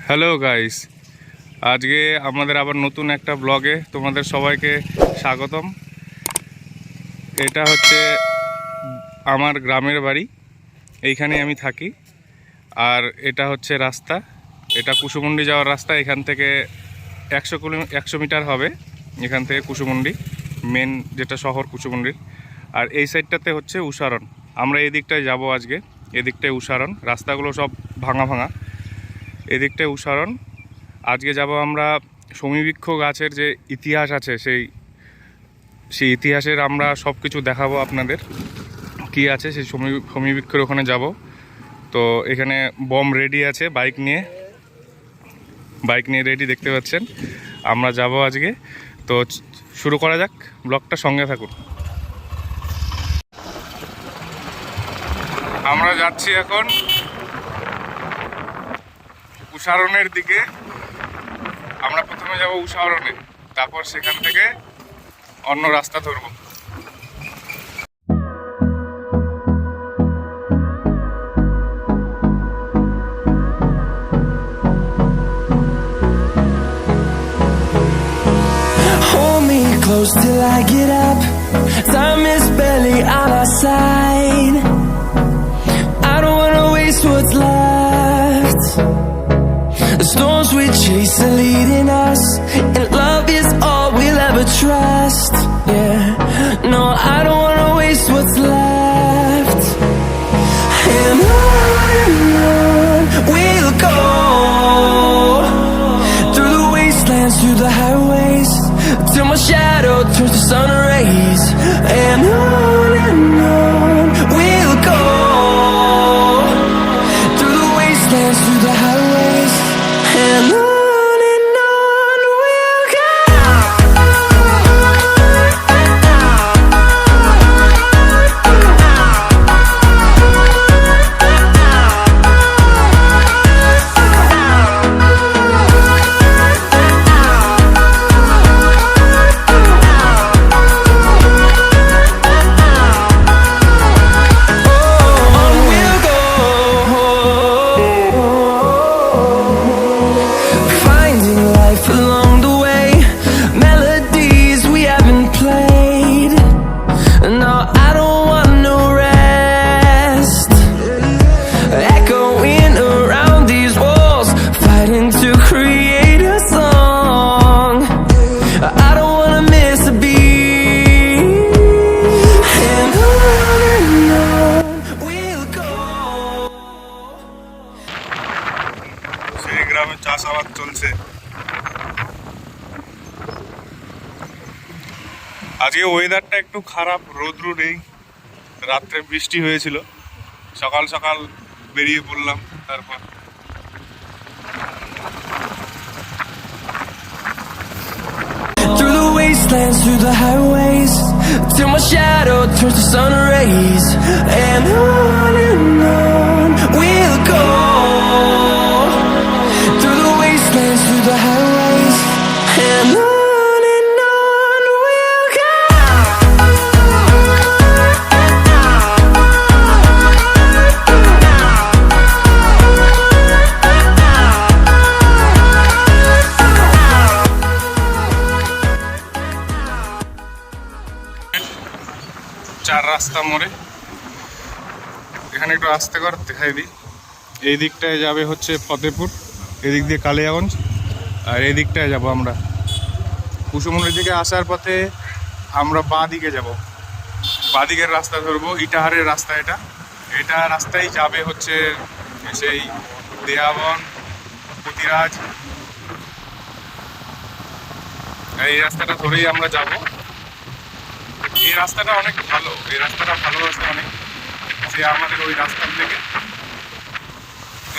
Hello guys, আজকে আমাদের আবার নতুন একটা ব্লগে তোমাদের সবাইকে স্বাগতম। এটা হচ্ছে আমার গ্রামের বাড়ি, এইখানে আমি থাকি। আর এটা হচ্ছে রাস্তা, এটা কুসুমুন্ডি যাওয়ার রাস্তা। এখান থেকে 100 মিটার হবে এখান থেকে কুসুমুন্ডি, মেন যেটা শহর কুসুমুন্ডির। আর এই সাইডটাতে হচ্ছে উষারণ। আমরা এই দিকটায় যাবো আজকে, এদিকটায় উষারণ। রাস্তাগুলো সব ভাঙা ভাঙা, এদিকটায় উষারণ। আজকে যাব আমরা সমীবৃক্ষ গাছের যে ইতিহাস আছে, সেই ইতিহাসের আমরা সব কিছু দেখাবো আপনাদের, কি আছে সেই সমীবৃক্ষের ওখানে যাব। তো এখানে বম রেডি আছে, বাইক নিয়ে রেডি, দেখতে পাচ্ছেন। আমরা যাব আজকে। তো শুরু করা যাক, ব্লগটা সঙ্গে থাকুন। আমরা যাচ্ছি এখন উষারণের দিকে। আমরা প্রথমে যাব উষারণে, তারপর সেখান থেকে অন্য রাস্তা ধরবো। Hold me close till I get up. Time is barely on our side. I don't wanna waste what's left. The storms we chase are leading us, and love is all we'll ever trust. Yeah, no, I don't wanna waste what's left. And on we'll go, through the wastelands, through the highways, till my shadow turns to sun rays. And on we'll go, through the wastelands, through the highways. And on we'll go. On we'll go, finding life along the way, melodies we haven't played. No, I don't want no rest, echoing around these walls, fighting to create a song. I don't wanna miss a beat. And on we'll go. সেই গ্রামে চাষাবাদ চলছে। আজকে ওয়েদারটা একটু খারাপ, রোদ্রু নেই। রাত্রে বৃষ্টি হয়েছিল, সকাল সকাল বেরিয়ে পড়লাম। তারপর Through the wastelands, through the highways, till my shadow turns to sun rays. And on we'll go, through the wastelands, through the highways. And on we'll go. চার রাস্তা মোড়ে, এখানে একটু আস্তে কর দেখাই দিই। এই দিকটায় যাবে হচ্ছে ফতেপুর, এদিক দিয়ে কালিয়াগঞ্জ। আর এই দিকটায় যাবো আমরা কুসুমুন্ডির দিকে। আসার পথে আমরা বাঁ দিকে যাব, বাঁ দিকের রাস্তা ধরবো, ইটাহারের রাস্তা। এটা রাস্তায় যাবে হচ্ছে সেই দেয়াবন, প্রতিরাজ। এই রাস্তাটা ধরেই আমরা যাব। এই রাস্তাটা অনেক ভালো, এই রাস্তাটা ভালোবাসে অনেক সে আমাদের ওই রাস্তার থেকে।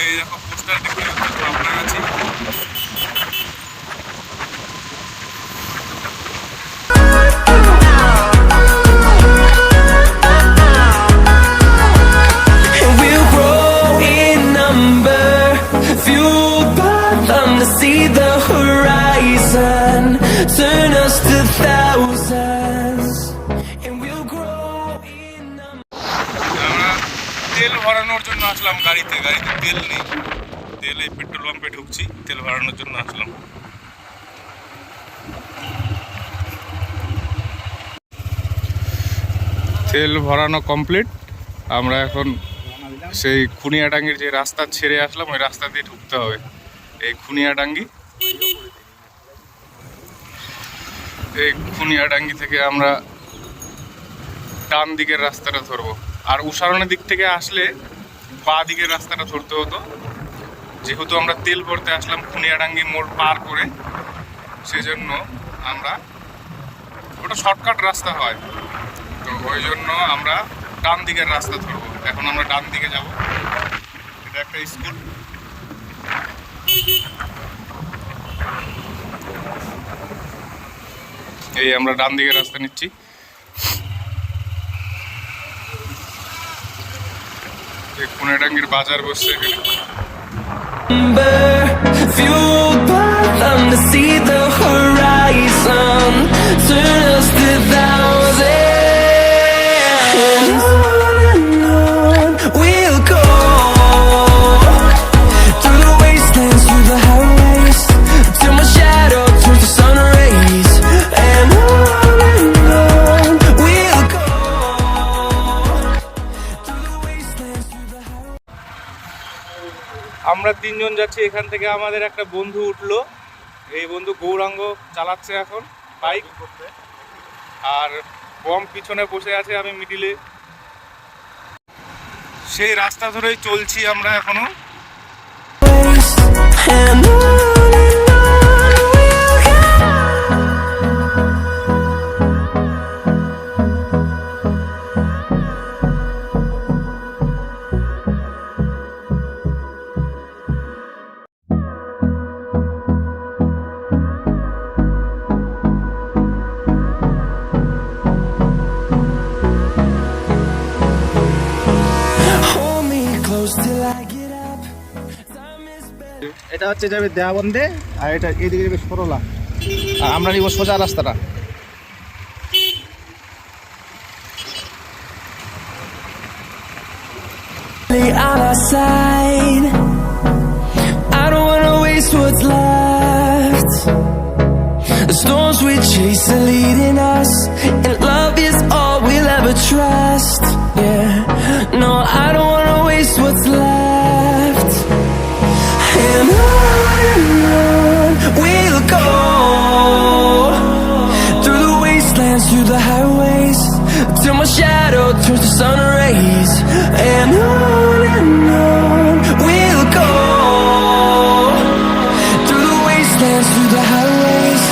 এই দেখো পোস্টার দেখতে পাচ্ছি, আমরা আছি। And we'll grow in number, fueled by them to see the horizon, turn us to thousands. And we'll grow in number. আমরা তেল ভরানোর জন্য আসলাম গাড়িতে, তেল নেই। তেল এই পেট্রোল পাম্পে ঢুকছি, তেল ভরানোর জন্য আসলাম। তেল ভরানো কমপ্লিট। আমরা এখন সেই খুনিয়াডাঙ্গির যে রাস্তা ছেড়ে আসলাম ওই রাস্তা দিয়ে ঢুকতে হবে। এই খুনিয়াডাঙ্গি থেকে আমরা ডান দিকের রাস্তাটা ধরবো, আর উষারণের দিক থেকে আসলে বাঁ দিকের রাস্তাটা ধরতে হতো। যেহেতু আমরা তেল ভরতে আসলাম খুনিয়াডাঙ্গি মোড় পার করে, সেজন্য আমরা, ওটা শর্টকাট রাস্তা হয়, তো ওই জন্য আমরা ডান দিকের রাস্তা ধরবো। এখন আমরা ডান দিকে যাব। এটা একটা স্কুল। এই আমরা ডান দিকের রাস্তা নিচ্ছি। এই খুনিয়াডাঙ্গির বাজার বসছে এখানে। Fueled by them to see the horizon, turn us to thousands. On we'll go, through the wastelands, through the highways, till my shadow turns to sun rays. And on we'll go, through the wastelands, through the highways. আমরা তিনজন যাচ্ছি এখান থেকে। আমাদের একটা বন্ধু উঠলো, এই বন্ধু গৌরাঙ্গ চালাচ্ছে এখন বাইক, আর বম পিছনে বসে আছে, আমি মিডিলে। সেই রাস্তা ধরেই চলছি আমরা এখনো। And on we'll go. Hold me close till I get up. Time is barely. এটা হচ্ছে যাবে দেওয়াবন্দে, আর এটা এদিকে যাবে সরলা, আর আমরা নিব সোজা রাস্তাটা। On our side, I don't wanna waste what's left. The storms we chase are leading us, and love is all we'll ever trust. Yeah, no, I don't wanna waste what's left. And on we'll go, through the wastelands, through the highways, till my shadow turns to sun rays. And on we'll go, through the wastelands, through the highways.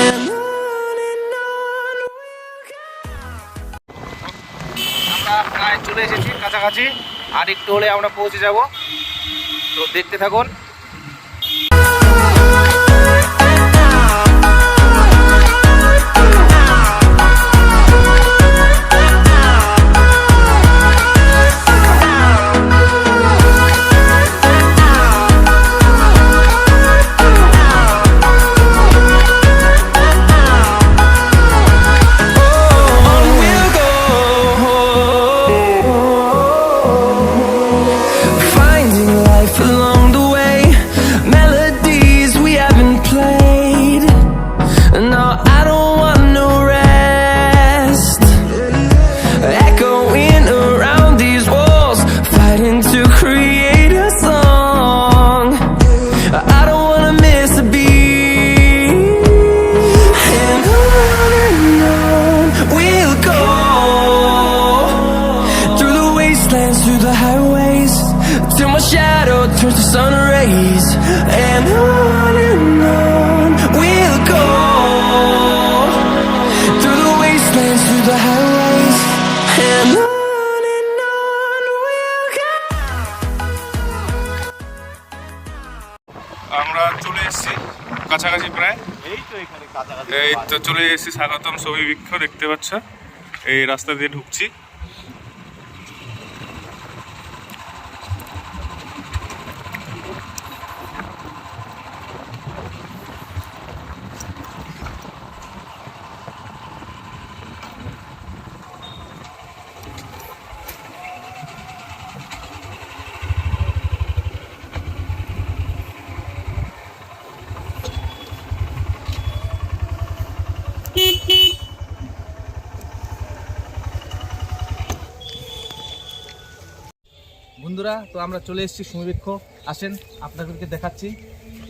And on we'll go. আমরা প্রায় চলে এসেছি কাছাকাছি, আর একটু হলে আমরা পৌঁছে যাব, তো দেখতে থাকুন। On we'll go, finding life along the way, melodies we haven't played. No, I don't want no rest, echoing around these walls, fighting to create a song. I don't wanna miss a beat. And on we'll go, through the wastelands, through the highways, till my shadow turns to sun rays. And on we'll go, through the wastelands, through the highways. And on we'll go. আমরা চলে এসেছি কাছাকাছি প্রায়। এই তো এখানে কাছাকাছি। এই তো চলে এসেছি স্বাগতম ছবি বৃক্ষ, দেখতে পাচ্ছ। এই রাস্তা দিয়ে ঢুকছি। বন্ধুরা, তো আমরা চলে এসেছি সুমবৃক্ষ। আসেন আপনাদেরকে দেখাচ্ছি,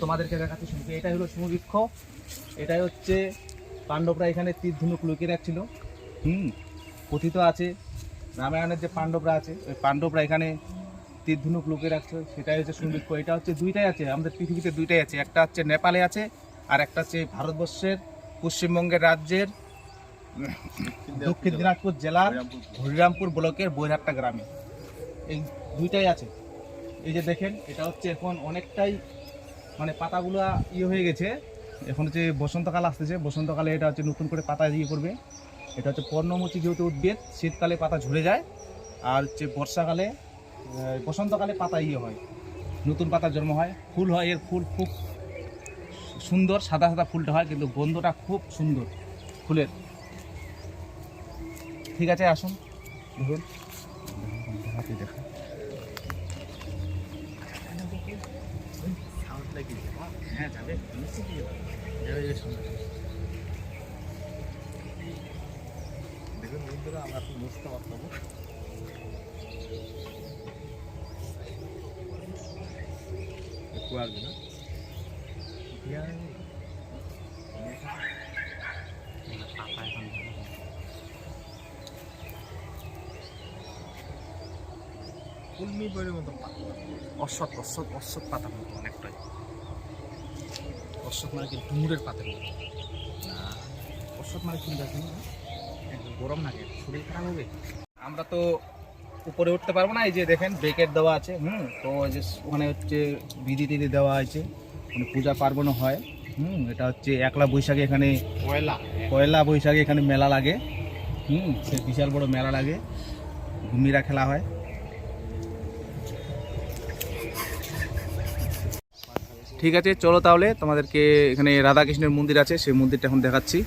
তোমাদেরকে দেখাচ্ছি সুমবৃক্ষ। এটাই হলো সুমবৃক্ষ। এটাই হচ্ছে পাণ্ডবরা এখানে তীর ধনুক লুকিয়ে রাখছিল। কথিত আছে রামায়ণের যে পাণ্ডবরা আছে, ওই পাণ্ডবরা এখানে তীর ধনুক লুকিয়ে রাখছে, সেটাই হচ্ছে সুমবৃক্ষ। এটা হচ্ছে দুইটাই আছে আমাদের পৃথিবীতে, দুইটাই আছে। একটা হচ্ছে নেপালে আছে, আর একটা হচ্ছে ভারতবর্ষের পশ্চিমবঙ্গের রাজ্যের দক্ষিণ দিনাজপুর জেলার হরিরামপুর ব্লকের বৈরহাট্টা গ্রামে এই দুইটাই আছে। এই যে দেখেন, এটা হচ্ছে এখন অনেকটাই মানে পাতাগুলো হয়ে গেছে। এখন হচ্ছে বসন্তকাল আসতেছে, বসন্তকালে এটা হচ্ছে নতুন করে পাতা করবে। এটা হচ্ছে পর্ণমোচী যেহেতু উদ্ভিদ, শীতকালে পাতা ঝরে যায়, আর হচ্ছে বর্ষাকালে বসন্তকালে পাতা হয়, নতুন পাতা জন্ম হয়, ফুল হয়। এর ফুল খুব সুন্দর, সাদা সাদা ফুলটা হয়, কিন্তু গন্ধটা খুব সুন্দর ফুলের। ঠিক আছে, আসুন দেখুন। দেখা হ্যাঁ, যাবে দেখুন বন্ধুরা, আমরা এখন বুঝতে পারবো। আসবে না কুলমি বইয়ের মতো অশ্বত অশ্বত অশ্বত পাতার মতো অনেকটাই। অশ্বত মানে কি ডুমুরের পাতার মতো না? অশ্বত মানে কি দেখুন, গরম লাগে, শরীর খারাপ হবে। আমরা তো উপরে উঠতে পারবো না। এই যে দেখেন ব্রেকেট দেওয়া আছে, তো যে ওখানে হচ্ছে বিধি টিধি দেওয়া আছে, মানে পূজা পার্বণও হয়। এটা হচ্ছে একলা বৈশাখে এখানে পয়লা বৈশাখে এখানে মেলা লাগে। সে বিশাল বড় মেলা লাগে, ঘুমিরা খেলা হয়। ঠিক আছে, চলো তাহলে তোমাদেরকে এখানে রাধাকৃষ্ণের মন্দির আছে, সেই মন্দিরটা এখন দেখাচ্ছি।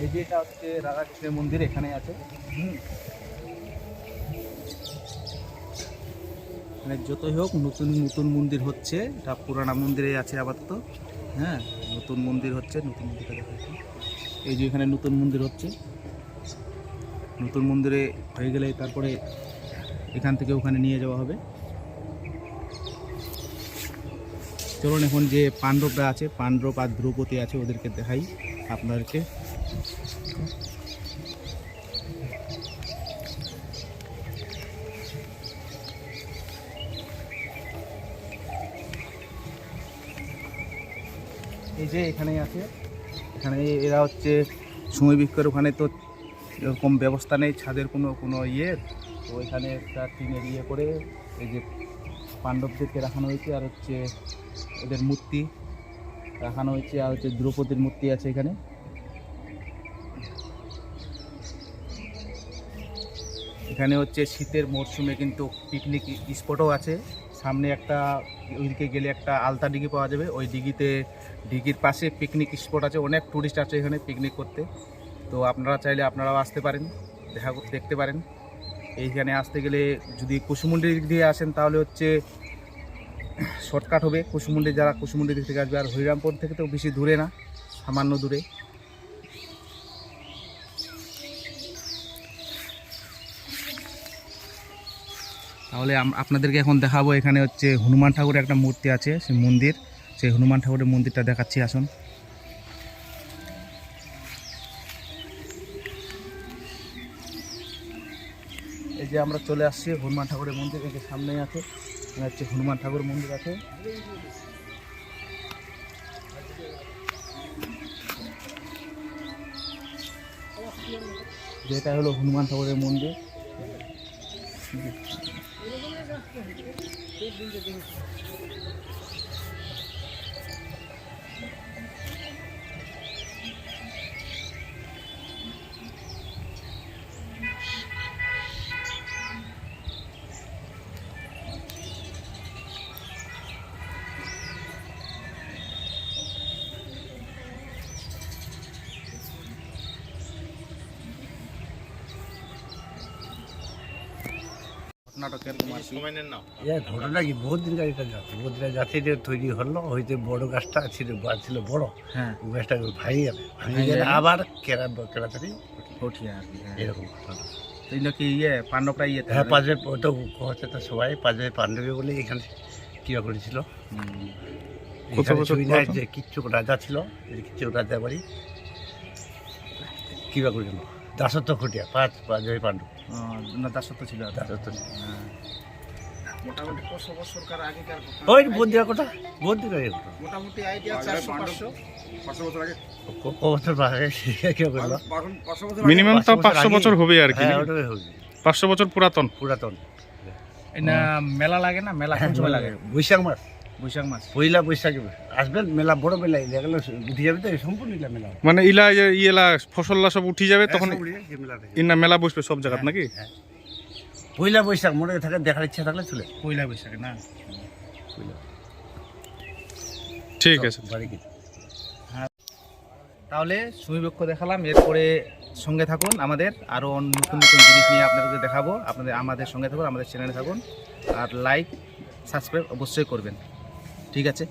এই যে এটা হচ্ছে রাধাকৃষ্ণের মন্দির, এখানে আছে। মানে যতই হোক নতুন নতুন মন্দির হচ্ছে, এটা পুরানা মন্দিরে আছে আপাতত। হ্যাঁ, নতুন মন্দির হচ্ছে, নতুন মন্দিরটা দেখাচ্ছি। এই যে এখানে নতুন মন্দির হচ্ছে, নতুন মন্দিরে হয়ে গেলে তারপরে এখান থেকে ওখানে নিয়ে যাওয়া হবে। চলুন এখন যে পাণ্ডবরা আছে, পাণ্ডব আর দ্রৌপদী আছে, ওদেরকে দেখাই আপনাদেরকে। এই যে এখানে আছে, এখানে এরা হচ্ছে সুমবৃক্ষের ওখানে তো এরকম ব্যবস্থা নেই, ছাদের কোনো তো এখানে একটা টিনের করে এই যে পাণ্ডবদেরকে রাখানো হয়েছে, আর হচ্ছে এদের মূর্তি রাখানো হয়েছে, আর হচ্ছে দ্রৌপদীর মূর্তি আছে এখানে। এখানে হচ্ছে শীতের মরশুমে কিন্তু পিকনিক স্পটও আছে। সামনে একটা ওইদিকে গেলে একটা আলতা ডিগি পাওয়া যাবে, ওই ডিগির পাশে পিকনিক স্পট আছে, অনেক টুরিস্ট আছে এখানে পিকনিক করতে। তো আপনারা চাইলে আপনারাও আসতে পারেন, দেখতে পারেন। এইখানে আসতে গেলে যদি কুসুমুন্ডির দিক দিয়ে আসেন তাহলে হচ্ছে শর্টকাট হবে। যারা কুসুমুন্ডির দিক থেকে আসবে, আর হরিরামপুর থেকে তো বেশি দূরে না, সামান্য দূরে। তাহলে আপনাদেরকে এখন দেখাবো, এখানে হচ্ছে হনুমান ঠাকুরের একটা মূর্তি আছে, সেই মন্দির, সেই হনুমান ঠাকুরের মন্দিরটা দেখাচ্ছি, আসুন। এই যে আমরা চলে আসছি হনুমান ঠাকুরের মন্দির, এই যে সামনেই আছে, এখানে হচ্ছে হনুমান ঠাকুর মন্দির আছে। যেটা হলো হনুমান ঠাকুরের মন্দির। ঘটনা কি বহুত দিন আগে যাতে যে তৈরি হলো, হইতে বড় গাছটা ছিল বড়, হ্যাঁ, ওই গাছটা ভাঙি গেলে আবার কেরাতারি হঠিয়া আর কি, হ্যাঁ। এরকম ঘটনা। তো এগুলো কি পাণ্ডবরা হ্যাঁ, পাঁচে তো হচ্ছে তো সবাই পাঁচে পাণ্ডবী বলে এখানে কিবা করেছিল। কত এখানে বছর চুইনার পুরাতন? যে কিচ্ছুক রাজা ছিল, এই কিচ্ছুক রাজা বাড়ি কিবা করেছিল দাসত্ব খটিয়া পাঁচে পাণ্ডব না দাসত্ব ছিল আর কি। দাসত্ব ছিল। মোটামুটি 500 বছরকার আগেকার ওই বন্দিরা কথা বন্দিরা কথা মোটামুটি আইডিয়া 400-500 বছর আগে কিবা করলো। মিনিমাম তো 500 আগে- বছর হবে আর কি, হ্যাঁ, নাকি? ওটাই হবে 500 বছর পুরাতন। পুরাতন। না মেলা লাগে না, মেলা কোন সময় লাগে? বৈশাখ মাস, বৈশাখ মাস। পয়লা বৈশাখে আসবেন, মেলা বড় মেলা এগুলো উঠে যাবে তো সম্পূর্ণ মেলা মানে ইয়েলা ফসললা সব উঠি যাবে তখন মেলাটা ইন্না মেলা বসবে সব জায়গাত নাকি? পয়লা বৈশাখ মনে থাকে, দেখার ইচ্ছা থাকলে চলে পয়লা বৈশাখে না? ঠিক আছে। বাড়ি গিয়ে তাহলে সুবিবক্ষ দেখালাম, এরপরে সঙ্গে থাকুন আমাদের, আরও নতুন নতুন জিনিস নিয়ে আপনাদেরকে দেখাবো। আপনাদের আমাদের সঙ্গে থাকুন, আমাদের চ্যানেলে থাকুন, আর লাইক সাবস্ক্রাইব অবশ্যই করবেন। ঠিক আছে।